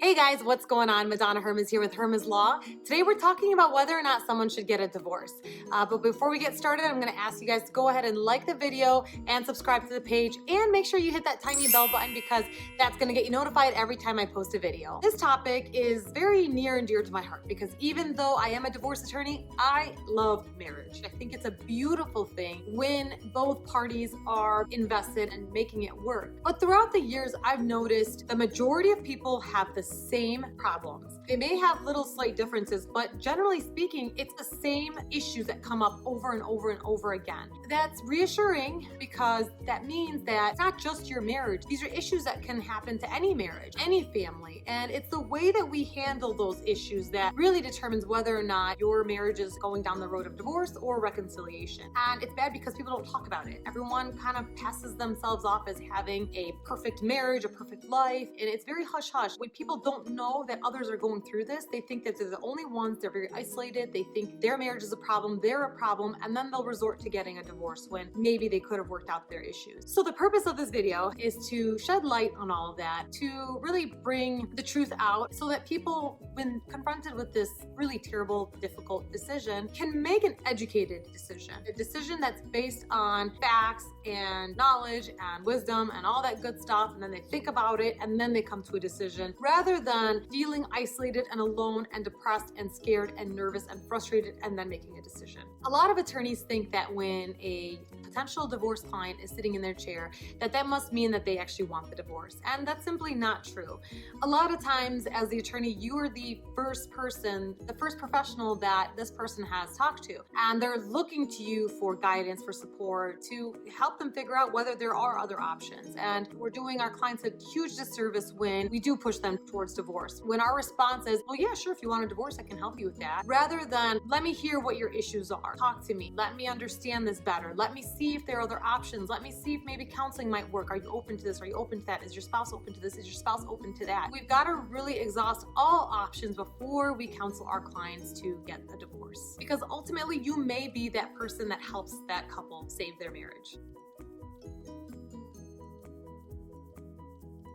Hey guys, what's going on? Madonna Hermes here with Hermes Law. Today we're talking about whether or not someone should get a divorce. But before we get started, I'm going to ask you guys to go ahead and like the video and subscribe to the page and make sure you hit that tiny bell button because that's going to get you notified every time I post a video. This topic is very near and dear to my heart because even though I am a divorce attorney, I love marriage. I think it's a beautiful thing when both parties are invested in making it work. But throughout the years, I've noticed the majority of people have the same problems. They may have little slight differences, but generally speaking, it's the same issues that come up over and over and over again. That's reassuring because that means that it's not just your marriage. These are issues that can happen to any marriage, any family, and it's the way that we handle those issues that really determines whether or not your marriage is going down the road of divorce or reconciliation. And it's bad because people don't talk about it. Everyone kind of passes themselves off as having a perfect marriage, a perfect life, and it's very hush-hush. When people don't know that others are going through this, they think that they're the only ones, they're very isolated, they think their marriage is a problem, they're a problem, and then they'll resort to getting a divorce when maybe they could have worked out their issues. So the purpose of this video is to shed light on all of that, to really bring the truth out so that people, when confronted with this really terrible, difficult decision, can make an educated decision. A decision that's based on facts and knowledge and wisdom and all that good stuff, and then they think about it and then they come to a decision rather than feeling isolated and alone and depressed and scared and nervous and frustrated and then making a decision. A lot of attorneys think that when a potential divorce client is sitting in their chair, that must mean that they actually want the divorce. And that's simply not true. A lot of times as the attorney, you are the first person, the first professional that this person has talked to. And they're looking to you for guidance, for support, to help them figure out whether there are other options. And we're doing our clients a huge disservice when we do push them towards divorce. When our response is, well, yeah, sure, if you want a divorce, I can help you with that. Rather than, let me hear what your issues are. Talk to me. Let me understand this better. Let me see if there are other options. Let me see if maybe counseling might work. Are you open to this? Are you open to that? Is your spouse open to this? Is your spouse open to that? We've got to really exhaust all options before we counsel our clients to get a divorce. Because ultimately, you may be that person that helps that couple save their marriage.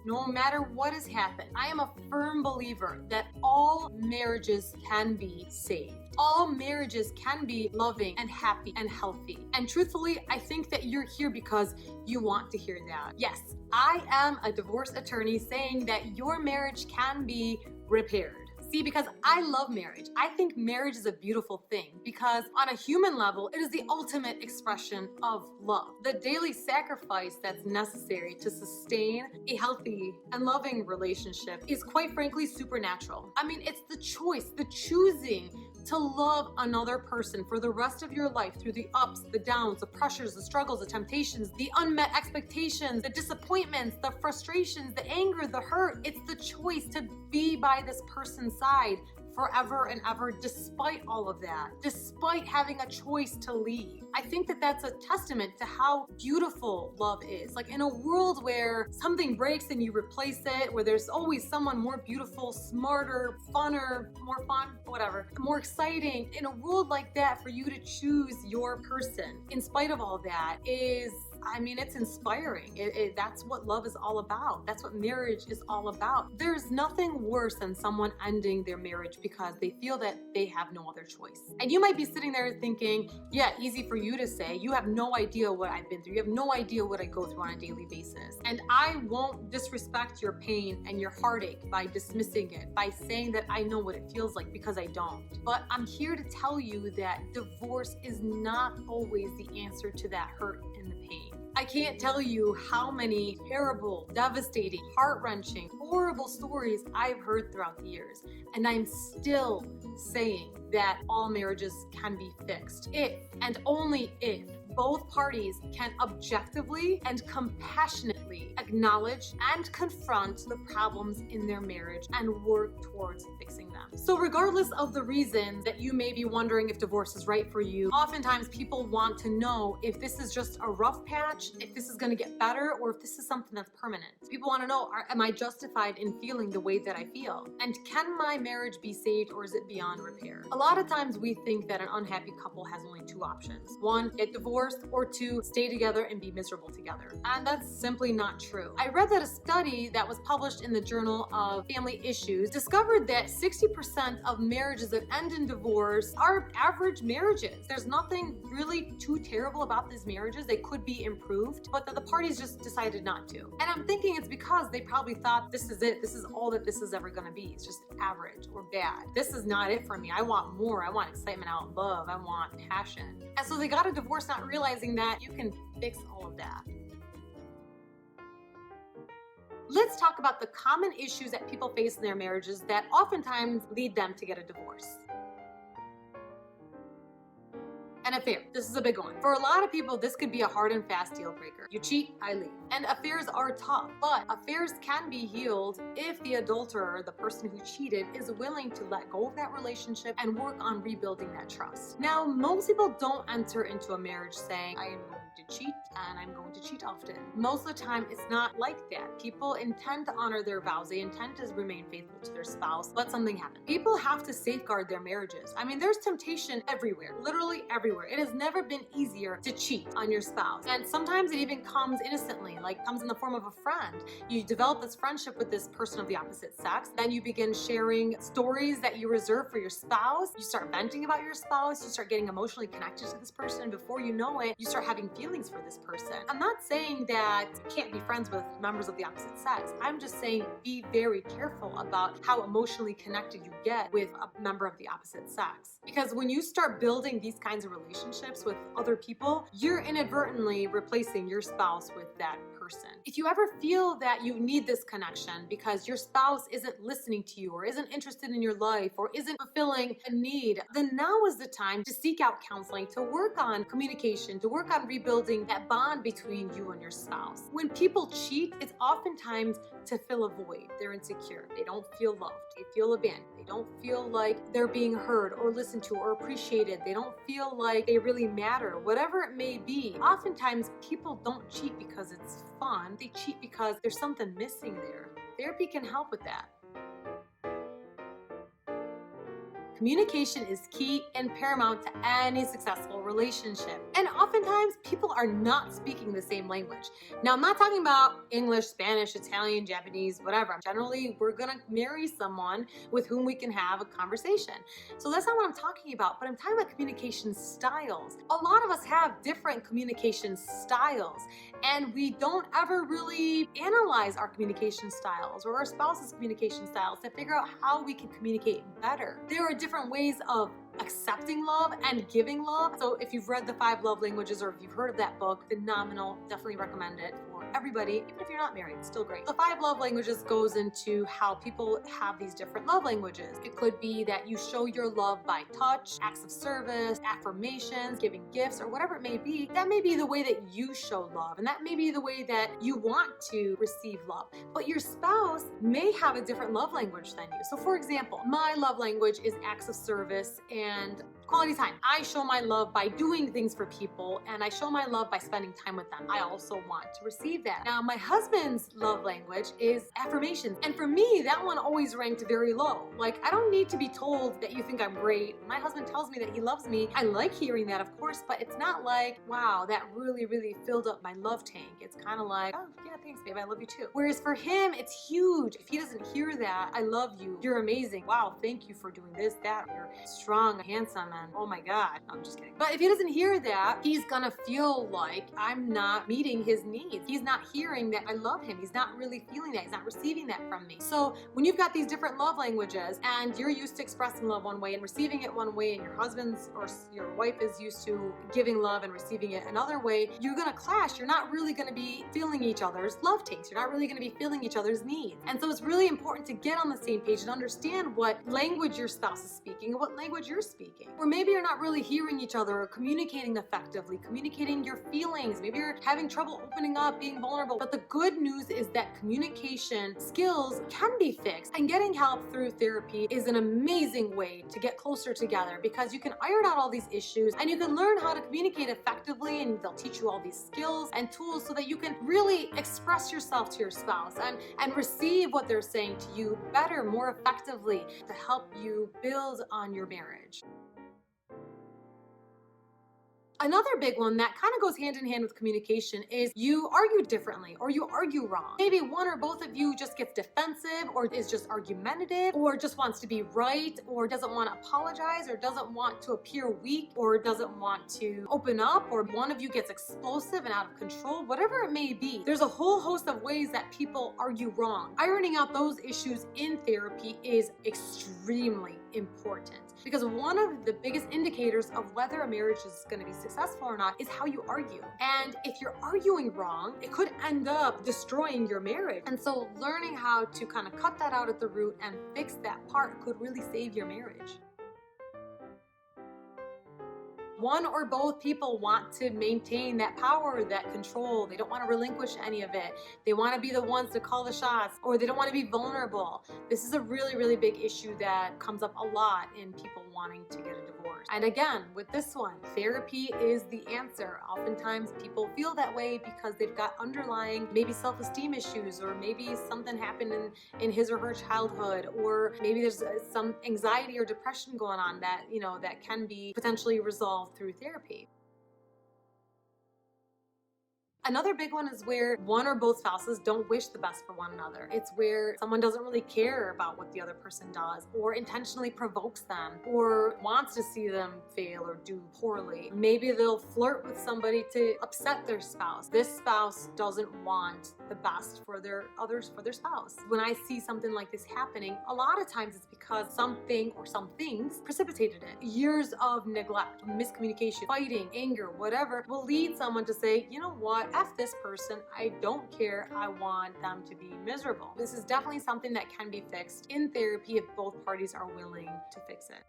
No matter what has happened, I am a firm believer that all marriages can be saved. All marriages can be loving and happy and healthy. And truthfully, I think that you're here because you want to hear that. Yes, I am a divorce attorney saying that your marriage can be repaired. See, because I love marriage. I think marriage is a beautiful thing because on a human level, it is the ultimate expression of love. The daily sacrifice that's necessary to sustain a healthy and loving relationship is quite frankly supernatural. I mean, it's the choice, the choosing to love another person for the rest of your life through the ups, the downs, the pressures, the struggles, the temptations, the unmet expectations, the disappointments, the frustrations, the anger, the hurt. It's the choice to be by this person's side forever and ever, despite all of that, despite having a choice to leave. I think that that's a testament to how beautiful love is. Like in a world where something breaks and you replace it, where there's always someone more beautiful, smarter, funner, more fun, whatever, more exciting. In a world like that, for you to choose your person, in spite of all that, is, I mean, it's inspiring. That's what love is all about. That's what marriage is all about. There's nothing worse than someone ending their marriage because they feel that they have no other choice. And you might be sitting there thinking, yeah, easy for you to say. You have no idea what I've been through. You have no idea what I go through on a daily basis. And I won't disrespect your pain and your heartache by dismissing it, by saying that I know what it feels like, because I don't. But I'm here to tell you that divorce is not always the answer to that hurt and the pain. I can't tell you how many terrible, devastating, heart-wrenching, horrible stories I've heard throughout the years. And I'm still saying that all marriages can be fixed if and only if both parties can objectively and compassionately acknowledge and confront the problems in their marriage and work towards fixing them. So regardless of the reason that you may be wondering if divorce is right for you, oftentimes people want to know if this is just a rough patch, if this is going to get better, or if this is something that's permanent. People want to know, am I justified in feeling the way that I feel? And can my marriage be saved, or is it beyond repair? A lot of times we think that an unhappy couple has only two options. One, get divorced, divorce or to stay together and be miserable together. And that's simply not true. I read that a study that was published in the Journal of Family Issues discovered that 60% of marriages that end in divorce are average marriages. There's nothing really too terrible about these marriages. They could be improved, but the parties just decided not to. And I'm thinking it's because they probably thought, this is it. This is all that this is ever going to be. It's just average or bad. This is not it for me. I want more. I want excitement, I want love. I want passion. And so they got a divorce not realizing that you can fix all of that. Let's talk about the common issues that people face in their marriages that oftentimes lead them to get a divorce. An affair. This is a big one. For a lot of people, this could be a hard and fast deal breaker. You cheat, I leave. And affairs are tough, but affairs can be healed if the adulterer, the person who cheated, is willing to let go of that relationship and work on rebuilding that trust. Now, most people don't enter into a marriage saying, I am going to cheat and I'm going to cheat often. Most of the time, it's not like that. People intend to honor their vows. They intend to remain faithful to their spouse, but something happened. People have to safeguard their marriages. I mean, there's temptation everywhere, literally everywhere. It has never been easier to cheat on your spouse. And sometimes it even comes innocently, like comes in the form of a friend. You develop this friendship with this person of the opposite sex. Then you begin sharing stories that you reserve for your spouse. You start venting about your spouse. You start getting emotionally connected to this person. And before you know it, you start having feelings for this person. I'm not saying that you can't be friends with members of the opposite sex. I'm just saying be very careful about how emotionally connected you get with a member of the opposite sex. Because when you start building these kinds of relationships with other people, you're inadvertently replacing your spouse with that person. If you ever feel that you need this connection because your spouse isn't listening to you or isn't interested in your life or isn't fulfilling a need, then now is the time to seek out counseling, to work on communication, to work on rebuilding that bond between you and your spouse. When people cheat, it's oftentimes to fill a void. They're insecure. They don't feel loved. They feel abandoned. They don't feel like they're being heard or listened to or appreciated. They don't feel like they really matter, whatever it may be. Oftentimes, people don't cheat because it's fun. They cheat because there's something missing there. Therapy can help with that. Communication is key and paramount to any successful relationship. And oftentimes, people are not speaking the same language. Now, I'm not talking about English, Spanish, Italian, Japanese, whatever. Generally, we're gonna marry someone with whom we can have a conversation. So that's not what I'm talking about, but I'm talking about communication styles. A lot of us have different communication styles, and we don't ever really analyze our communication styles or our spouse's communication styles to figure out how we can communicate better. There are different ways of accepting love and giving love. So if you've read the 5 Love Languages or if you've heard of that book, phenomenal, definitely recommend it for everybody, even if you're not married, it's still great. The 5 Love Languages goes into how people have these different love languages. It could be that you show your love by touch, acts of service, affirmations, giving gifts, or whatever it may be. That may be the way that you show love, and that may be the way that you want to receive love. But your spouse may have a different love language than you. So for example, my love language is acts of service and quality time. I show my love by doing things for people, and I show my love by spending time with them. I also want to receive that. Now, my husband's love language is affirmations. And for me, that one always ranked very low. Like, I don't need to be told that you think I'm great. My husband tells me that he loves me. I like hearing that, of course, but it's not like, wow, that really, really filled up my love tank. It's kind of like, oh, yeah, thanks, babe. I love you too. Whereas for him, it's huge. If he doesn't hear that, I love you. You're amazing. Wow, thank you for doing this, that. You're strong, handsome, and oh my God. No, I'm just kidding. But if he doesn't hear that, he's gonna feel like I'm not meeting his needs. He's not hearing that I love him. He's not really feeling that. He's not receiving that from me. So when you've got these different love languages and you're used to expressing love one way and receiving it one way, and your husband's or your wife is used to giving love and receiving it another way, you're gonna clash. You're not really gonna be feeling each other's love tanks. You're not really gonna be feeling each other's needs. And so it's really important to get on the same page and understand what language your spouse is speaking and what language you're speaking. Or maybe you're not really hearing each other or communicating effectively, communicating your feelings. Maybe you're having trouble opening up, being vulnerable. But the good news is that communication skills can be fixed, and getting help through therapy is an amazing way to get closer together, because you can iron out all these issues and you can learn how to communicate effectively, and they'll teach you all these skills and tools so that you can really express yourself to your spouse and receive what they're saying to you better, more effectively, to help you build on your marriage. Another big one that kind of goes hand in hand with communication is you argue differently or you argue wrong. Maybe one or both of you just gets defensive or is just argumentative or just wants to be right or doesn't want to apologize or doesn't want to appear weak or doesn't want to open up, or one of you gets explosive and out of control, whatever it may be. There's a whole host of ways that people argue wrong. Ironing out those issues in therapy is extremely important, because one of the biggest indicators of whether a marriage is going to be successful or not is how you argue. And if you're arguing wrong, it could end up destroying your marriage. And so learning how to kind of cut that out at the root and fix that part could really save your marriage. One or both people want to maintain that power, that control. They don't want to relinquish any of it. They want to be the ones to call the shots, or they don't want to be vulnerable. This is a really, really big issue that comes up a lot in people wanting to get a divorce. And again, with this one, therapy is the answer. Oftentimes people feel that way because they've got underlying maybe self-esteem issues, or maybe something happened in his or her childhood, or maybe there's some anxiety or depression going on that, that can be potentially resolved through therapy. Another big one is where one or both spouses don't wish the best for one another. It's where someone doesn't really care about what the other person does, or intentionally provokes them, or wants to see them fail or do poorly. Maybe they'll flirt with somebody to upset their spouse. This spouse doesn't want the best for their spouse. When I see something like this happening, a lot of times it's because something or some things precipitated it. Years of neglect, miscommunication, fighting, anger, whatever, will lead someone to say, you know what? F this person, I don't care, I want them to be miserable. This is definitely something that can be fixed in therapy if both parties are willing to fix it.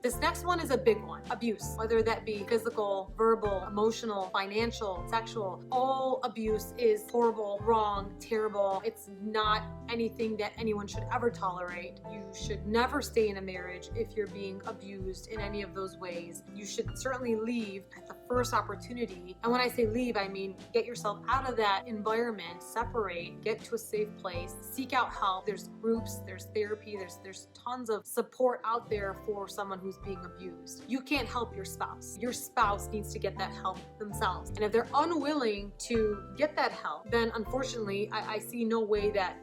This next one is a big one. Abuse, whether that be physical, verbal, emotional, financial, sexual. All abuse is horrible, wrong, terrible. It's not anything that anyone should ever tolerate. You should never stay in a marriage if you're being abused in any of those ways. You should certainly leave at the first opportunity. And when I say leave, I mean get yourself out of that environment, separate, get to a safe place, seek out help. There's groups, there's therapy, there's tons of support out there for someone who's being abused. You can't help your spouse. Your spouse needs to get that help themselves. And if they're unwilling to get that help, then unfortunately, I see no way that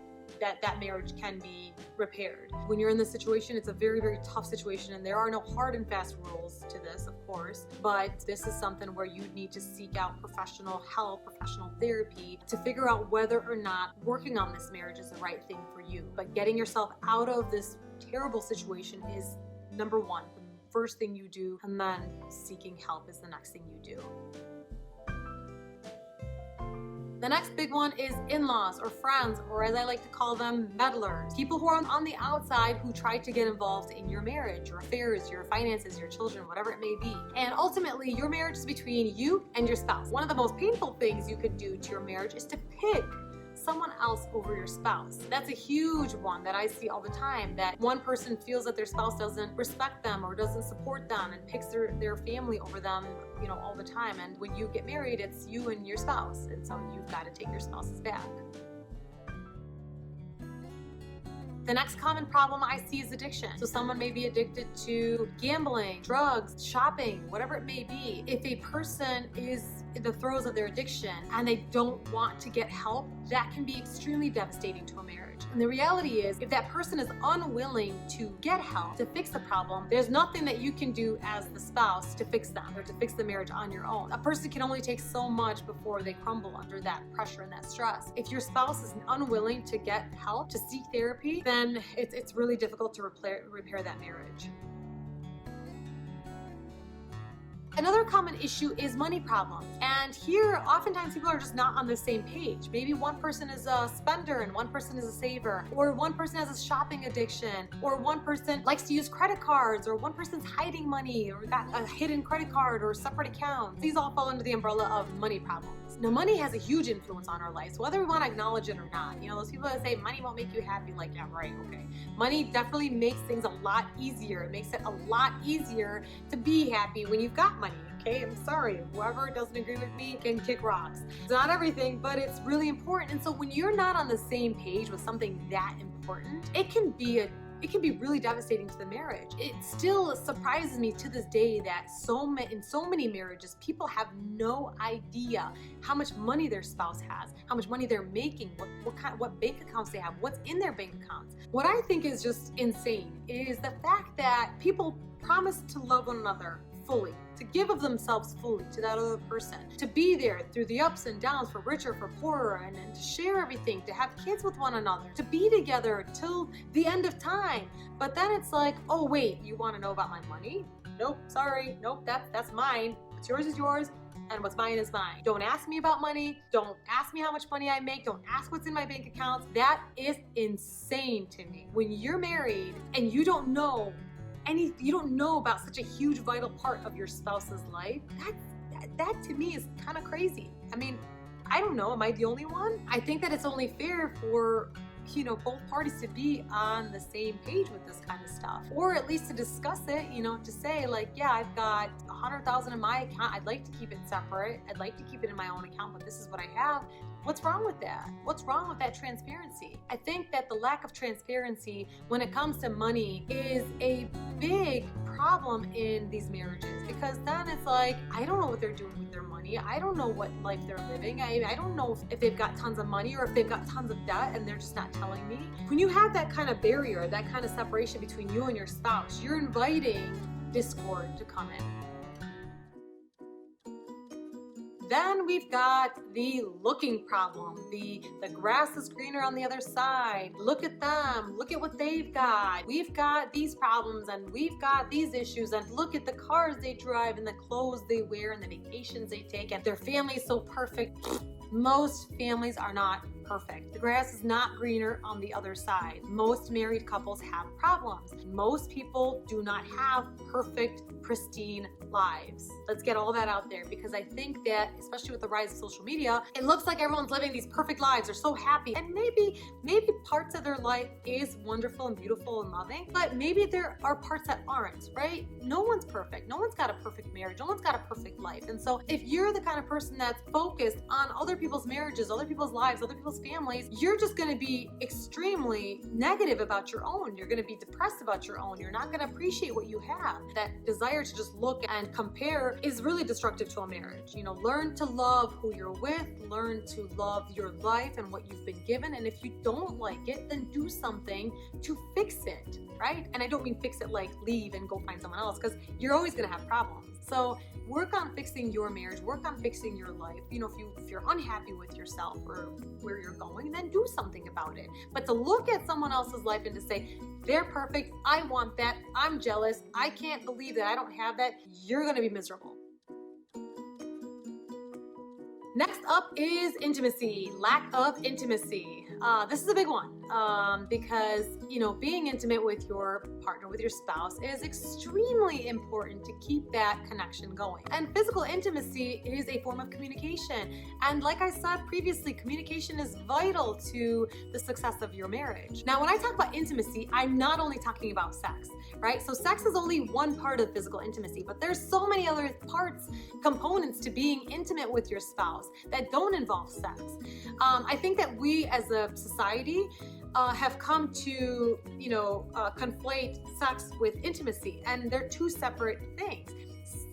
marriage can be repaired. When you're in this situation, it's a very, very tough situation, and there are no hard and fast rules to this, of course, but this is something where you need to seek out professional help, professional therapy to figure out whether or not working on this marriage is the right thing for you. But getting yourself out of this terrible situation is number one, the first thing you do, and then seeking help is the next thing you do. The next big one is in-laws or friends, or as I like to call them, meddlers. People who are on the outside who try to get involved in your marriage, your affairs, your finances, your children, whatever it may be. And ultimately, your marriage is between you and your spouse. One of the most painful things you could do to your marriage is to pick someone else over your spouse. That's a huge one that I see all the time, that one person feels that their spouse doesn't respect them or doesn't support them and picks their family over them, all the time. And when you get married, it's you and your spouse. And so you've got to take your spouse's back. The next common problem I see is addiction. So someone may be addicted to gambling, drugs, shopping, whatever it may be. If a person is in the throes of their addiction and they don't want to get help, that can be extremely devastating to a marriage. And the reality is, if that person is unwilling to get help to fix the problem, there's nothing that you can do as the spouse to fix them or to fix the marriage on your own. A person can only take so much before they crumble under that pressure and that stress. If your spouse is unwilling to get help, to seek therapy, then it's really difficult to repair that marriage. Another common issue is money problems. And here, oftentimes people are just not on the same page. Maybe one person is a spender and one person is a saver, or one person has a shopping addiction, or one person likes to use credit cards, or one person's hiding money, or got a hidden credit card or separate accounts. These all fall under the umbrella of money problems. Now, money has a huge influence on our lives, whether we want to acknowledge it or not. Those people that say money won't make you happy, like, yeah, right, okay. Money definitely makes things a lot easier. It makes it a lot easier to be happy when you've got money. Okay, I'm sorry, whoever doesn't agree with me can kick rocks. It's not everything, but it's really important. And so when you're not on the same page with something that important, it can be a it can be really devastating to the marriage. It still surprises me to this day that in so many marriages, people have no idea how much money their spouse has, how much money they're making, what bank accounts they have, what's in their bank accounts. What I think is just insane is the fact that people promise to love one another fully, to give of themselves fully to that other person, to be there through the ups and downs, for richer, for poorer, and to share everything, to have kids with one another, to be together till the end of time. But then it's like, oh wait, you want to know about my money? Nope, sorry, nope, that's mine. What's yours is yours, and what's mine is mine. Don't ask me about money. Don't ask me how much money I make. Don't ask what's in my bank accounts. That is insane to me. When you're married and you don't know about such a huge vital part of your spouse's life, that to me is kind of crazy. I mean, I don't know, am I the only one? I think that it's only fair for both parties to be on the same page with this kind of stuff, or at least to discuss it, to say like, yeah, I've got $100,000 in my account. I'd like to keep it separate. I'd like to keep it in my own account, but this is what I have. What's wrong with that? What's wrong with that transparency? I think that the lack of transparency when it comes to money is a big problem in these marriages, because then it's like, I don't know what they're doing with their money. I don't know what life they're living. I don't know if they've got tons of money or if they've got tons of debt and they're just not telling me. When you have that kind of barrier, that kind of separation between you and your spouse, you're inviting discord to come in. Then we've got the looking problem. The grass is greener on the other side. Look at them. Look at what they've got. We've got these problems and we've got these issues, and look at the cars they drive and the clothes they wear and the vacations they take, and their family is so perfect. Most families are not perfect. The grass is not greener on the other side. Most married couples have problems. Most people do not have perfect, pristine lives. Let's get all that out there, because I think that, especially with the rise of social media, it looks like everyone's living these perfect lives. They're so happy. And maybe parts of their life is wonderful and beautiful and loving, but maybe there are parts that aren't, right? No one's perfect. No one's got a perfect marriage. No one's got a perfect life. And so if you're the kind of person that's focused on other people's marriages, other people's lives, other people's families, you're just going to be extremely negative about your own. You're going to be depressed about your own. You're not going to appreciate what you have. That desire to just look and compare is really destructive to a marriage. Learn to love who you're with, learn to love your life and what you've been given. And if you don't like it, then do something to fix it, right? And I don't mean fix it like leave and go find someone else, because you're always going to have problems. So work on fixing your marriage, work on fixing your life. If you're unhappy with yourself or where you're going, then do something about it. But to look at someone else's life and to say, they're perfect, I want that, I'm jealous, I can't believe that I don't have that, you're going to be miserable. Next up is intimacy, lack of intimacy. This is a big one because, being intimate with your partner, with your spouse, is extremely important to keep that connection going. And physical intimacy is a form of communication. And like I said previously, communication is vital to the success of your marriage. Now, when I talk about intimacy, I'm not only talking about sex, right? So sex is only one part of physical intimacy, but there's so many other components to being intimate with your spouse that don't involve sex. I think that we as a society have come to, conflate sex with intimacy, and they're two separate things.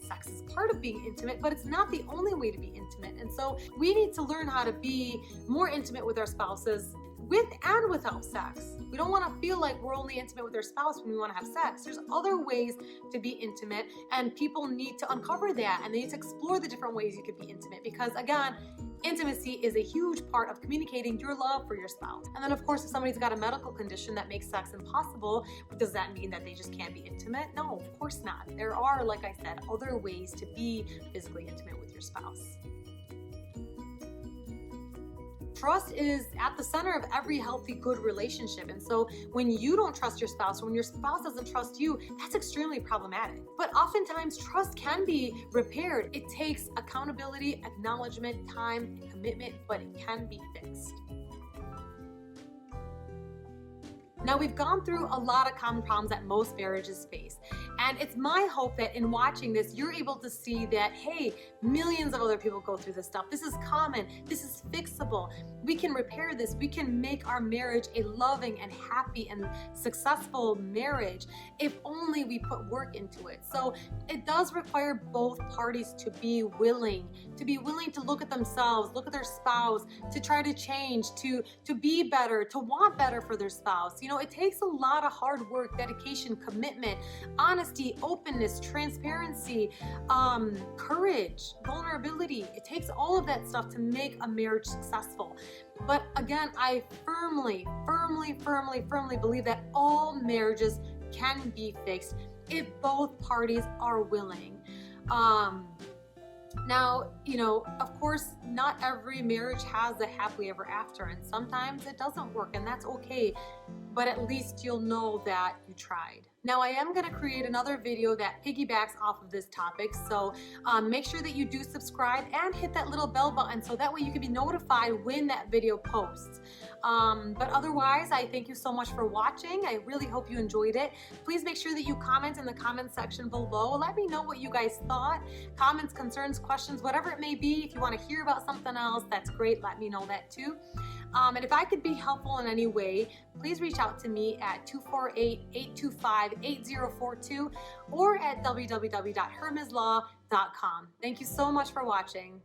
Sex is part of being intimate, but it's not the only way to be intimate. And so we need to learn how to be more intimate with our spouses with and without sex. We don't want to feel like we're only intimate with our spouse when we want to have sex. There's other ways to be intimate, and people need to uncover that, and they need to explore the different ways you could be intimate, because again, intimacy is a huge part of communicating your love for your spouse. And then of course, if somebody's got a medical condition that makes sex impossible, does that mean that they just can't be intimate? No, of course not. There are, like I said, other ways to be physically intimate with your spouse. Trust is at the center of every healthy, good relationship. And so when you don't trust your spouse, or when your spouse doesn't trust you, that's extremely problematic. But oftentimes trust can be repaired. It takes accountability, acknowledgement, time, and commitment, but it can be fixed. Now, we've gone through a lot of common problems that most marriages face. And it's my hope that in watching this, you're able to see that, hey, millions of other people go through this stuff. This is common. This is fixable. We can repair this. We can make our marriage a loving and happy and successful marriage if only we put work into it. So it does require both parties to be willing to look at themselves, look at their spouse, to try to change, to be better, to want better for their spouse. You know, it takes a lot of hard work, dedication, commitment, honesty, openness, transparency, courage, vulnerability. It takes all of that stuff to make a marriage successful. But again, I firmly believe that all marriages can be fixed if both parties are willing. Now, you know, of course, not every marriage has a happily ever after, and sometimes it doesn't work, and that's okay, but at least you'll know that you tried. Now, I am going to create another video that piggybacks off of this topic, so make sure that you do subscribe and hit that little bell button so that way you can be notified when that video posts. But otherwise, I thank you so much for watching. I really hope you enjoyed it. Please make sure that you comment in the comment section below. Let me know what you guys thought. Comments, concerns, questions, whatever it may be. If you want to hear about something else, that's great. Let me know that too. And if I could be helpful in any way, please reach out to me at 248-825-8042 or at www.hermeslaw.com. Thank you so much for watching.